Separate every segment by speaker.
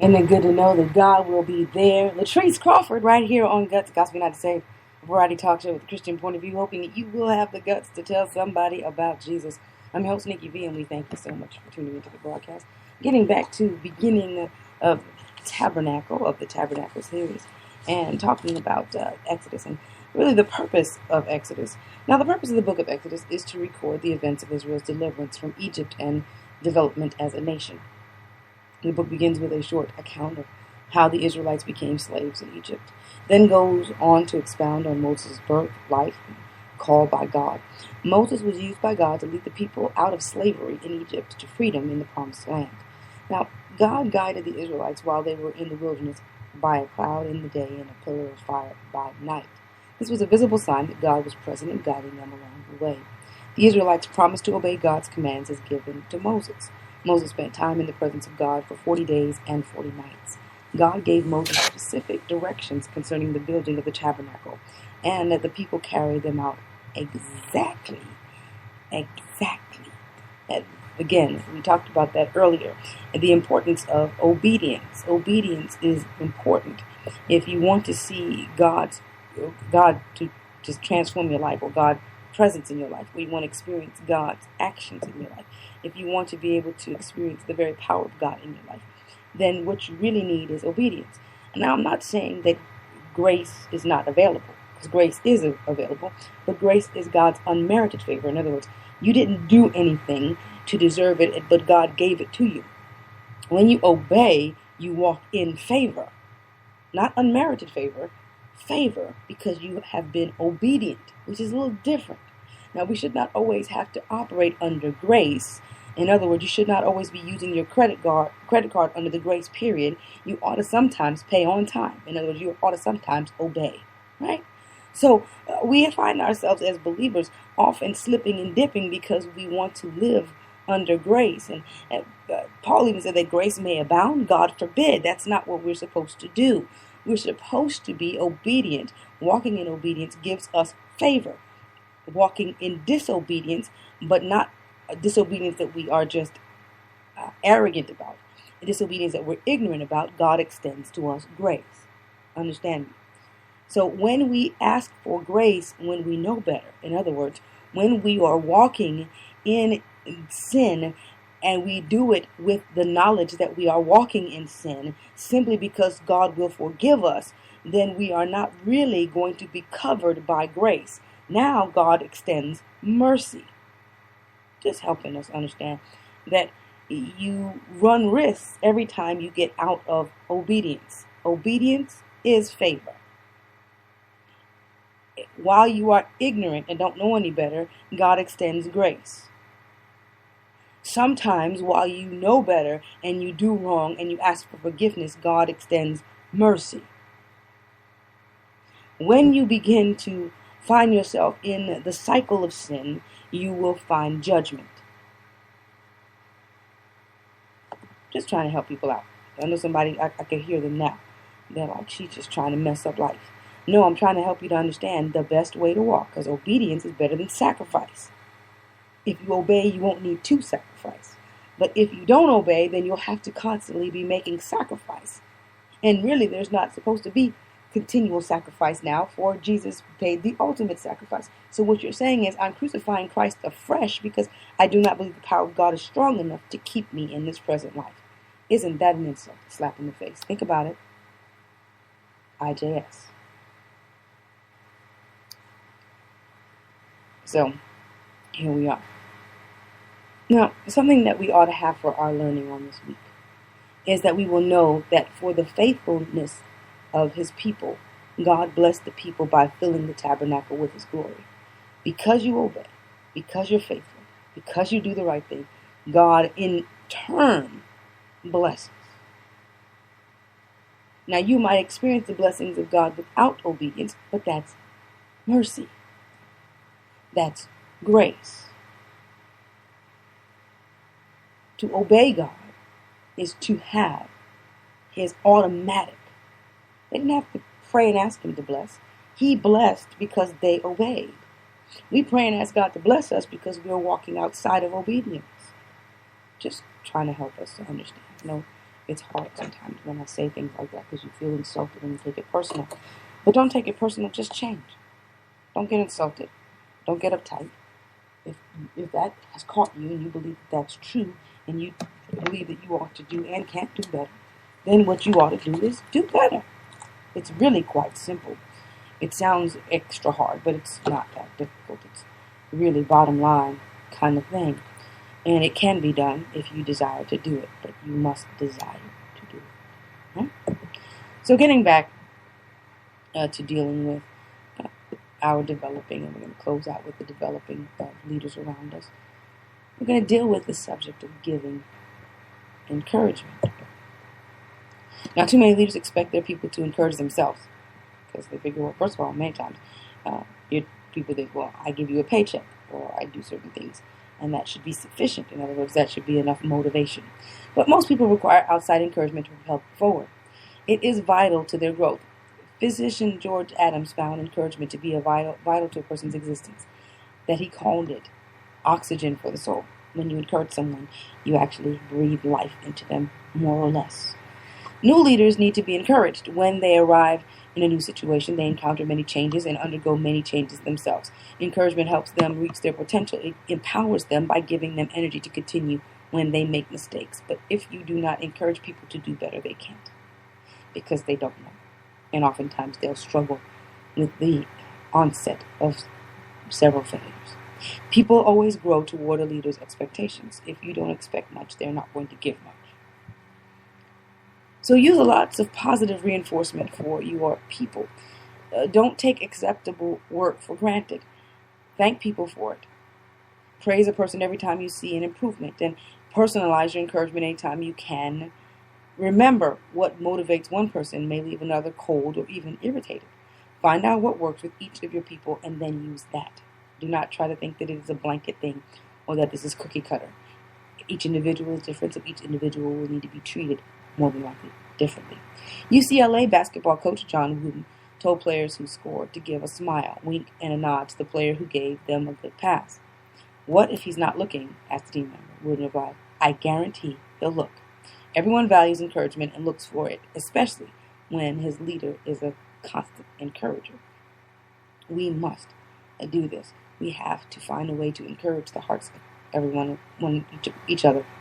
Speaker 1: Isn't it good to know that God will be there? Latrice Crawford right here on Guts, Gospel United Saved, a variety talk show with a Christian point of view, hoping that you will have the guts to tell somebody about Jesus. I'm your host, Nikki V, and we thank you so much for tuning into the broadcast. Getting back to beginning of the Tabernacle series, and talking about Exodus and really the purpose of Exodus. Now, the purpose of the book of Exodus is to record the events of Israel's deliverance from Egypt and development as a nation. The book begins with a short account of how the Israelites became slaves in Egypt, then goes on to expound on Moses' birth, life, and call by God. Moses was used by God to lead the people out of slavery in Egypt to freedom in the Promised Land. Now, God guided the Israelites while they were in the wilderness by a cloud in the day and a pillar of fire by night. This was a visible sign that God was present and guiding them along the way. The Israelites promised to obey God's commands as given to Moses. Moses spent time in the presence of God for 40 days and 40 nights. God gave Moses specific directions concerning the building of the tabernacle, and that the people carried them out exactly. And again, we talked about that earlier, and the importance of obedience. Obedience is important. If you want to see God to just transform your life, or God's presence in your life, or you want to experience God's actions in your life, if you want to be able to experience the very power of God in your life, then what you really need is obedience. Now, I'm not saying that grace is not available, because grace is available, but grace is God's unmerited favor. In other words, you didn't do anything to deserve it, but God gave it to you. When you obey, you walk in favor. Not unmerited favor, favor because you have been obedient, which is a little different. Now, we should not always have to operate under grace. In other words, you should not always be using your credit card under the grace period. You ought to sometimes pay on time. In other words, you ought to sometimes obey, right? So we find ourselves as believers often slipping and dipping because we want to live under grace. And Paul even said that grace may abound. God forbid. That's not what we're supposed to do. We're supposed to be obedient. Walking in obedience gives us favor. Walking in disobedience, but not a disobedience that we are just arrogant about, a disobedience that we're ignorant about, God extends to us grace. Understand me? So when we ask for grace when we know better, in other words, when we are walking in sin and we do it with the knowledge that we are walking in sin simply because God will forgive us, then we are not really going to be covered by grace. Now God extends mercy. Just helping us understand that you run risks every time you get out of obedience. Obedience is favor. While you are ignorant and don't know any better, God extends grace. Sometimes while you know better and you do wrong and you ask for forgiveness, God extends mercy. When you begin to find yourself in the cycle of sin, you will find judgment. Just trying to help people out. I know somebody, I can hear them now. They're like, she's just trying to mess up life. No, I'm trying to help you to understand the best way to walk, because obedience is better than sacrifice. If you obey, you won't need to sacrifice. But if you don't obey, then you'll have to constantly be making sacrifice. And really, there's not supposed to be continual sacrifice now, for Jesus paid the ultimate sacrifice. So what you're saying is, I'm crucifying Christ afresh because I do not believe the power of God is strong enough to keep me in this present life. Isn't that an insult? Slap in the face. Think about it. IJS. So, here we are. Now, something that we ought to have for our learning on this week is that we will know that for the faithfulness of his people, God blessed the people by filling the tabernacle with his glory. Because you obey, because you're faithful, because you do the right thing, God in turn blesses. Now, you might experience the blessings of God without obedience, but that's mercy. That's grace. To obey God is to have his automatic. They didn't have to pray and ask him to bless. He blessed because they obeyed. We pray and ask God to bless us because we're walking outside of obedience. Just trying to help us to understand. it's hard sometimes when I say things like that because you feel insulted and you take it personal. But don't take it personal, just change. Don't get insulted. Don't get uptight. If that has caught you and you believe that that's true and you believe that you ought to do and can't do better, then what you ought to do is do better. It's really quite simple. It sounds extra hard, but it's not that difficult. It's really bottom line kind of thing. And it can be done if you desire to do it, but you must desire to do it. Huh? So getting back to dealing with our developing, and we're going to close out with the developing of leaders around us. We're going to deal with the subject of giving encouragement. Now, too many leaders expect their people to encourage themselves because they figure, well, first of all, many times, people think, well, I give you a paycheck or I do certain things, and that should be sufficient. In other words, that should be enough motivation. But most people require outside encouragement to propel forward. It is vital to their growth. Physician George Adams found encouragement to be vital to a person's existence, that he called it oxygen for the soul. When you encourage someone, you actually breathe life into them, more or less. New leaders need to be encouraged. When they arrive in a new situation, they encounter many changes and undergo many changes themselves. Encouragement helps them reach their potential. It empowers them by giving them energy to continue when they make mistakes. But if you do not encourage people to do better, they can't, because they don't know. And oftentimes they'll struggle with the onset of several failures. People always grow toward a leader's expectations. If you don't expect much, they're not going to give much. So use lots of positive reinforcement for your people. Don't take acceptable work for granted. Thank people for it. Praise a person every time you see an improvement, and personalize your encouragement anytime you can. Remember, what motivates one person may leave another cold or even irritated. Find out what works with each of your people and then use that. Do not try to think that it is a blanket thing or that this is cookie cutter. Each individual is different, so each individual will need to be treated more than likely differently. UCLA basketball coach John Wooden told players who scored to give a smile, wink, and a nod to the player who gave them a good pass. What if he's not looking? Asked the team member. Wooden replied, I guarantee he'll look. Everyone values encouragement and looks for it, especially when his leader is a constant encourager. We must do this. We have to find a way to encourage the hearts of everyone, one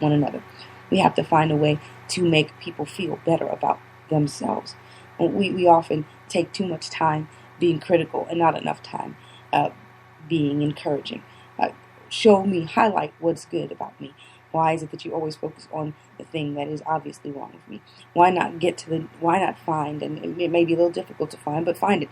Speaker 1: another. We have to find a way to make people feel better about themselves. We often take too much time being critical and not enough time being encouraging. Show me, highlight what's good about me. Why is it that you always focus on the thing that is obviously wrong with me? Why not find, and it may be a little difficult to find, but find it.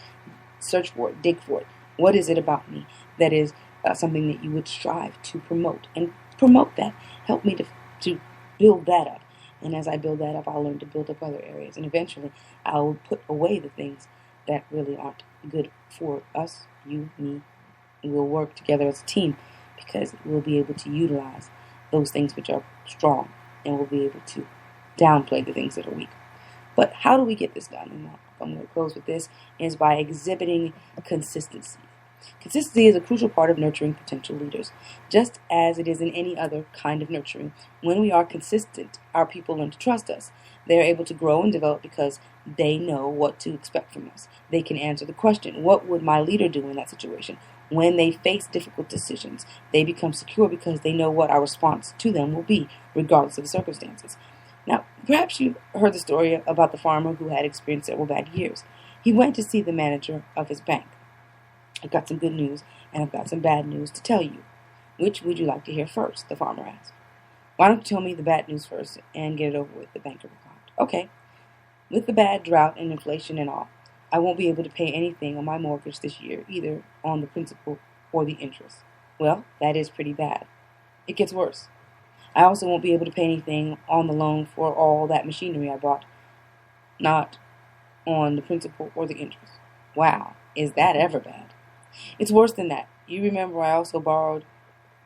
Speaker 1: Search for it, dig for it. What is it about me that is something that you would strive to promote? And promote that. Help me to build that up. And as I build that up, I'll learn to build up other areas. And eventually, I'll put away the things that really aren't good for us, you, me. And we'll work together as a team because we'll be able to utilize those things which are strong, and we'll be able to downplay the things that are weak. But how do we get this done? And I'm going to close with this, is by exhibiting consistency. Consistency is a crucial part of nurturing potential leaders. Just as it is in any other kind of nurturing, when we are consistent, our people learn to trust us. They are able to grow and develop because they know what to expect from us. They can answer the question, what would my leader do in that situation? When they face difficult decisions, they become secure because they know what our response to them will be, regardless of the circumstances. Now, perhaps you've heard the story about the farmer who had experienced several bad years. He went to see the manager of his bank. I've got some good news, and I've got some bad news to tell you. Which would you like to hear first? The farmer asked. Why don't you tell me the bad news first and get it over with, the banker replied. Okay. With the bad drought and inflation and all, I won't be able to pay anything on my mortgage this year, either on the principal or the interest. Well, that is pretty bad. It gets worse. I also won't be able to pay anything on the loan for all that machinery I bought, not on the principal or the interest. Wow, is that ever bad? It's worse than that. You remember I also borrowed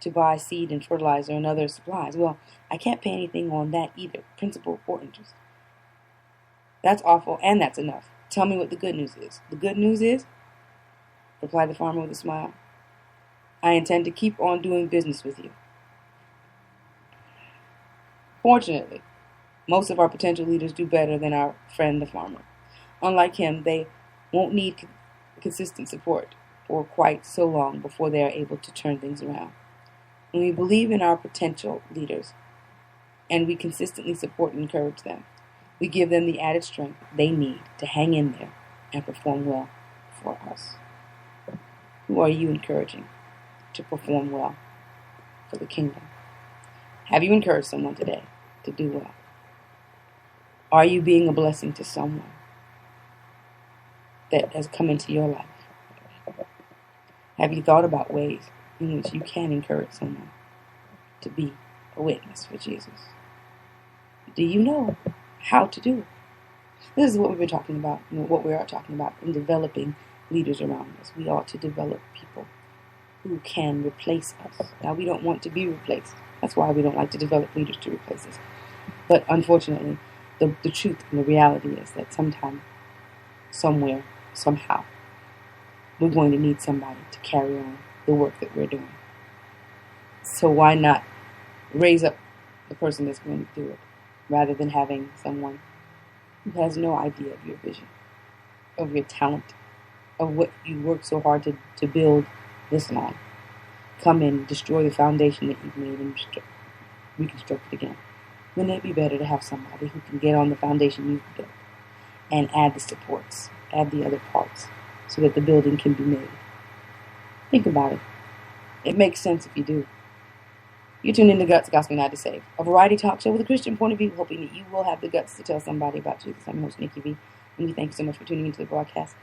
Speaker 1: to buy seed and fertilizer and other supplies. Well, I can't pay anything on that either, principal or interest. That's awful, and that's enough. Tell me what the good news is. The good news is, replied the farmer with a smile, I intend to keep on doing business with you. Fortunately, Most of our potential leaders do better than our friend the farmer. Unlike him, they won't need consistent support for quite so long before they are able to turn things around. When we believe in our potential leaders and we consistently support and encourage them, we give them the added strength they need to hang in there and perform well for us. Who are you encouraging to perform well for the kingdom? Have you encouraged someone today to do well? Are you being a blessing to someone that has come into your life? Have you thought about ways in which you can encourage someone to be a witness for Jesus? Do you know how to do it? This is what we've been talking about, what we are talking about in developing leaders around us. We ought to develop people who can replace us. Now, we don't want to be replaced. That's why we don't like to develop leaders to replace us. But unfortunately, the truth and the reality is that sometime, somewhere, somehow, we're going to need somebody to carry on the work that we're doing. So why not raise up the person that's going to do it, rather than having someone who has no idea of your vision, of your talent, of what you worked so hard to build this long, come in, destroy the foundation that you've made, and reconstruct it again. Wouldn't it be better to have somebody who can get on the foundation you've built and add the supports, add the other parts, so that the building can be made? Think about it. It makes sense if you do. You tune in to Guts, Gospel United to Save, a variety talk show with a Christian point of view, hoping that you will have the guts to tell somebody about Jesus. I'm your host, Nikki V, and we thank you so much for tuning into the broadcast.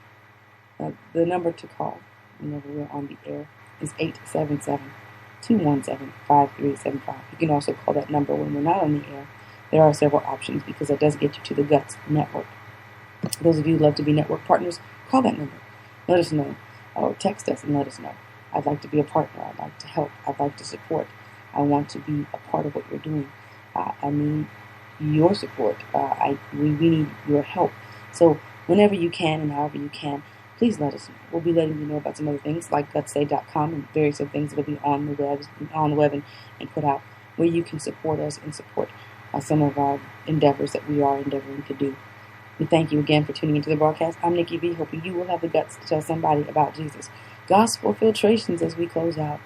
Speaker 1: The number to call whenever we're on the air is 877-217-5375. You can also call that number when we're not on the air. There are several options because that does get you to the Guts Network. Those of you who love to be network partners, call that number. Let us know, or text us and let us know. I'd like to be a partner. I'd like to help. I'd like to support. I want to be a part of what you're doing. I need your support. We need your help. So whenever you can and however you can, please let us know. We'll be letting you know about some other things like gutsay.com and various other things that will be on the web and put out, where you can support us and support some of our endeavors that we are endeavoring to do. We thank you again for tuning into the broadcast. I'm Nikki V, hoping you will have the guts to tell somebody about Jesus. Gospel filtrations as we close out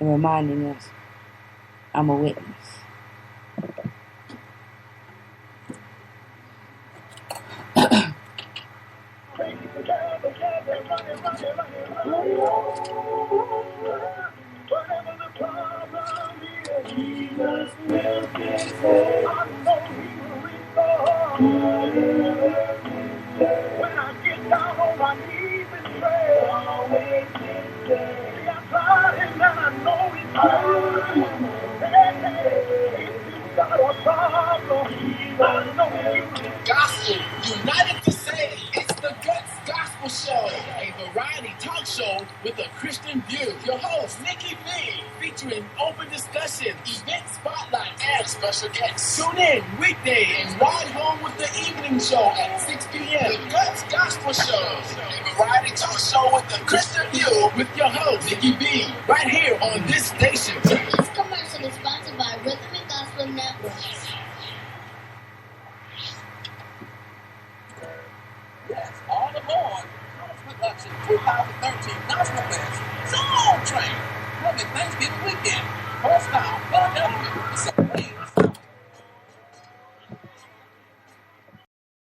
Speaker 1: and reminding us, I'm a witness. Jesus will fix it. I know He will restore. When I get down on my knees and pray, always fix it. See, I tried Him and I know He's good. Hey, if you got a problem, I know He will. Gospel United to Save. It's the Guts Gospel Show, a variety talk show with a Christian view. Your host, Nikki V, featuring open discussion, event spotlight, and special guests. Tune in weekdays and ride home with the evening show at 6 p.m. The Guts Gospel Show, a variety talk show with a Christian view with your host, Nikki V, right here on this station.
Speaker 2: This commercial is sponsored by Rhythm and Gospel Network.
Speaker 3: Yes, all aboard College Production 2013 Gospel Fest Soul Train. Happy Thanksgiving weekend. First time, Philadelphia.